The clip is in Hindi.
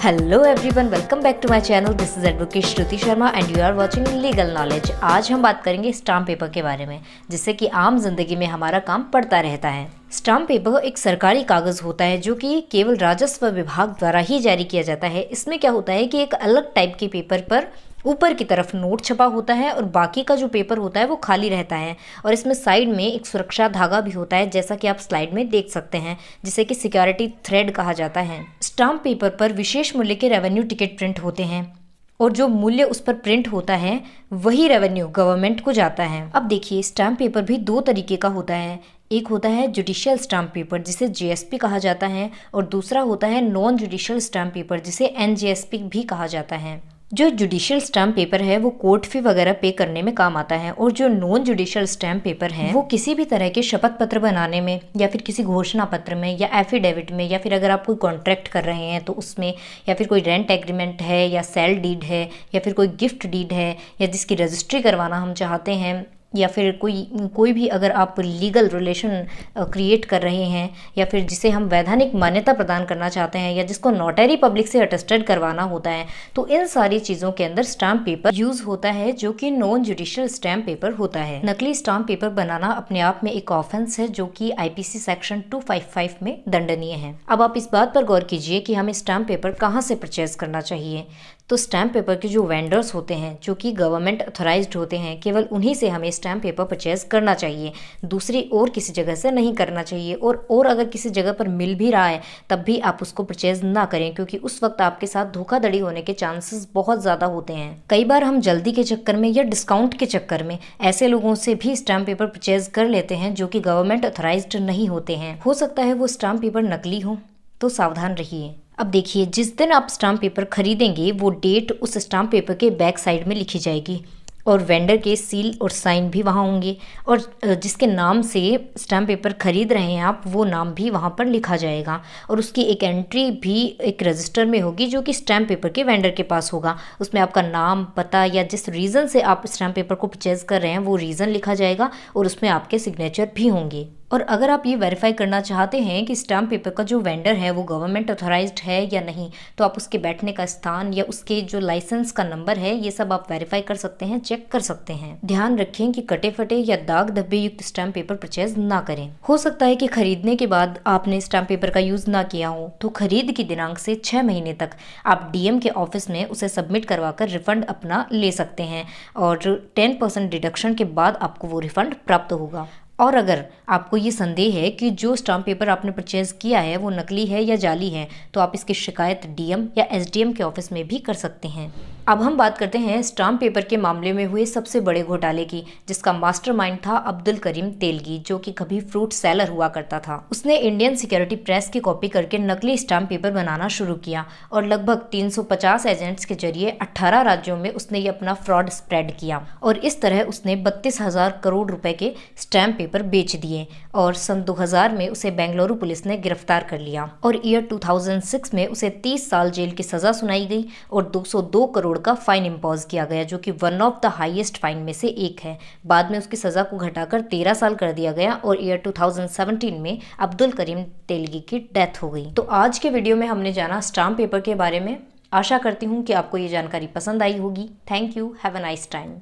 Hello everyone, welcome back to my channel. This is advocate Shruti Sharma and you are watching legal knowledge. आज हम बात करेंगे स्टाम्प पेपर के बारे में, जिससे कि आम जिंदगी में हमारा काम पड़ता रहता है। स्टाम्प पेपर एक सरकारी कागज होता है जो कि केवल राजस्व विभाग द्वारा ही जारी किया जाता है। इसमें क्या होता है कि एक अलग टाइप के पेपर पर ऊपर की तरफ नोट छपा होता है और बाकी का जो पेपर होता है वो खाली रहता है। और इसमें साइड में एक सुरक्षा धागा भी होता है, जैसा कि आप स्लाइड में देख सकते हैं, जिसे कि सिक्योरिटी थ्रेड कहा जाता है। स्टाम्प पेपर पर विशेष मूल्य के रेवेन्यू टिकट प्रिंट होते हैं और जो मूल्य उस पर प्रिंट होता है वही रेवेन्यू गवर्नमेंट को जाता है। अब देखिए, स्टाम्प पेपर भी दो तरीके का होता है। एक होता है जुडिशियल स्टाम्प पेपर, जिसे जीएसपी कहा जाता है, और दूसरा होता है नॉन जुडिशियल स्टाम्प पेपर, जिसे एनजीएसपी भी कहा जाता है। जो जुडिशियल स्टैम्प पेपर है वो कोर्ट फी वगैरह पे करने में काम आता है, और जो नॉन जुडिशियल स्टैम्प पेपर है वो किसी भी तरह के शपथ पत्र बनाने में, या फिर किसी घोषणा पत्र में, या एफिडेविट में, या फिर अगर आप कोई कॉन्ट्रैक्ट कर रहे हैं तो उसमें, या फिर कोई रेंट एग्रीमेंट है, या सेल डीड है, या फिर कोई गिफ्ट डीड है, या जिसकी रजिस्ट्री करवाना हम चाहते हैं, या फिर कोई भी अगर आप लीगल रिलेशन क्रिएट कर रहे हैं, या फिर जिसे हम वैधानिक मान्यता प्रदान करना चाहते हैं, या जिसको नोटरी पब्लिक से अटेस्टेड करवाना होता है, तो इन सारी चीज़ों के अंदर स्टाम्प पेपर यूज़ होता है, जो कि नॉन जुडिशियल स्टाम्प पेपर होता है। नकली स्टाम्प पेपर बनाना अपने आप में एक ऑफेंस है, जो कि आईपीसी सेक्शन 255 में दंडनीय है। अब आप इस बात पर गौर कीजिए कि हमें स्टाम्प पेपर कहाँ से परचेज करना चाहिए। तो स्टैम्प पेपर के जो वेंडर्स होते हैं, जो कि गवर्नमेंट ऑथराइज्ड होते हैं, केवल उन्हीं से हमें स्टैम्प पेपर परचेज करना चाहिए। दूसरी और किसी जगह से नहीं करना चाहिए। और अगर किसी जगह पर मिल भी रहा है तब भी आप उसको परचेज ना करें, क्योंकि उस वक्त आपके साथ धोखाधड़ी होने के चांसेस बहुत ज़्यादा होते हैं। कई बार हम जल्दी के चक्कर में या डिस्काउंट के चक्कर में ऐसे लोगों से भी स्टैम्प पेपर परचेज कर लेते हैं जो कि गवर्नमेंट ऑथराइज्ड नहीं होते हैं। हो सकता है वो स्टैम्प पेपर नकली हो, तो सावधान रहिए। अब देखिए, जिस दिन आप स्टाम्प पेपर खरीदेंगे वो डेट उस स्टाम्प पेपर के बैक साइड में लिखी जाएगी, और वेंडर के सील और साइन भी वहाँ होंगे, और जिसके नाम से स्टाम्प पेपर खरीद रहे हैं आप, वो नाम भी वहाँ पर लिखा जाएगा। और उसकी एक एंट्री भी एक रजिस्टर में होगी, जो कि स्टाम्प पेपर के वेंडर के पास होगा। उसमें आपका नाम, पता, या जिस रीज़न से आप स्टाम्प पेपर को परचेज कर रहे हैं वो रीज़न लिखा जाएगा, और उसमें आपके सिग्नेचर भी होंगे। और अगर आप ये वेरीफाई करना चाहते हैं कि स्टाम्प पेपर का जो वेंडर है वो गवर्नमेंट ऑथराइज्ड है या नहीं, तो आप उसके बैठने का स्थान या उसके जो लाइसेंस का नंबर है, ये सब आप वेरीफाई कर सकते हैं, चेक कर सकते हैं। ध्यान रखें कि कटे फटे या दाग धब्बे युक्त स्टाम्प पेपर परचेज ना करें। हो सकता है कि खरीदने के बाद आपने स्टाम्प पेपर का यूज़ ना किया हो, तो खरीद की दिनांक से 6 महीने तक आप डीएम के ऑफिस में उसे सबमिट करवाकर रिफंड अपना ले सकते हैं, और 10% डिडक्शन के बाद आपको वो रिफंड प्राप्त होगा। और अगर आपको ये संदेह है कि जो स्टाम्प पेपर आपने परचेज किया है वो नकली है या जाली है, तो आप इसकी शिकायत डीएम या एसडीएम के ऑफिस में भी कर सकते हैं। अब हम बात करते हैं स्टाम्प पेपर के मामले में हुए सबसे बड़े घोटाले की, जिसका मास्टरमाइंड था अब्दुल करीम तेलगी, जो कि कभी फ्रूट सेलर हुआ करता था। उसने इंडियन सिक्योरिटी प्रेस की कॉपी करके नकली स्टाम्प पेपर बनाना शुरू किया, और लगभग 350 एजेंट्स के जरिए 18 राज्यों में उसने ये अपना फ्रॉड स्प्रेड किया, और इस तरह उसने 32,000 करोड़ रुपए के स्टाम्प पेपर बेच दिए। और सन 2000 में उसे बेंगलुरु पुलिस ने गिरफ्तार कर लिया, और ईयर 2006 में उसे 30 साल जेल की सजा सुनाई गई और 202 करोड़ का फाइन इम्पोज किया गया, जो कि one of the highest fine में से एक है। बाद में उसकी सजा को घटाकर 13 साल कर दिया गया, और ईयर 2017 में अब्दुल करीम तेलगी की डेथ हो गई। तो आज के वीडियो में हमने जाना स्टाम्प पेपर के बारे में। आशा करती हूँ कि आपको ये जानकारी पसंद आई होगी। Thank you, have a nice time.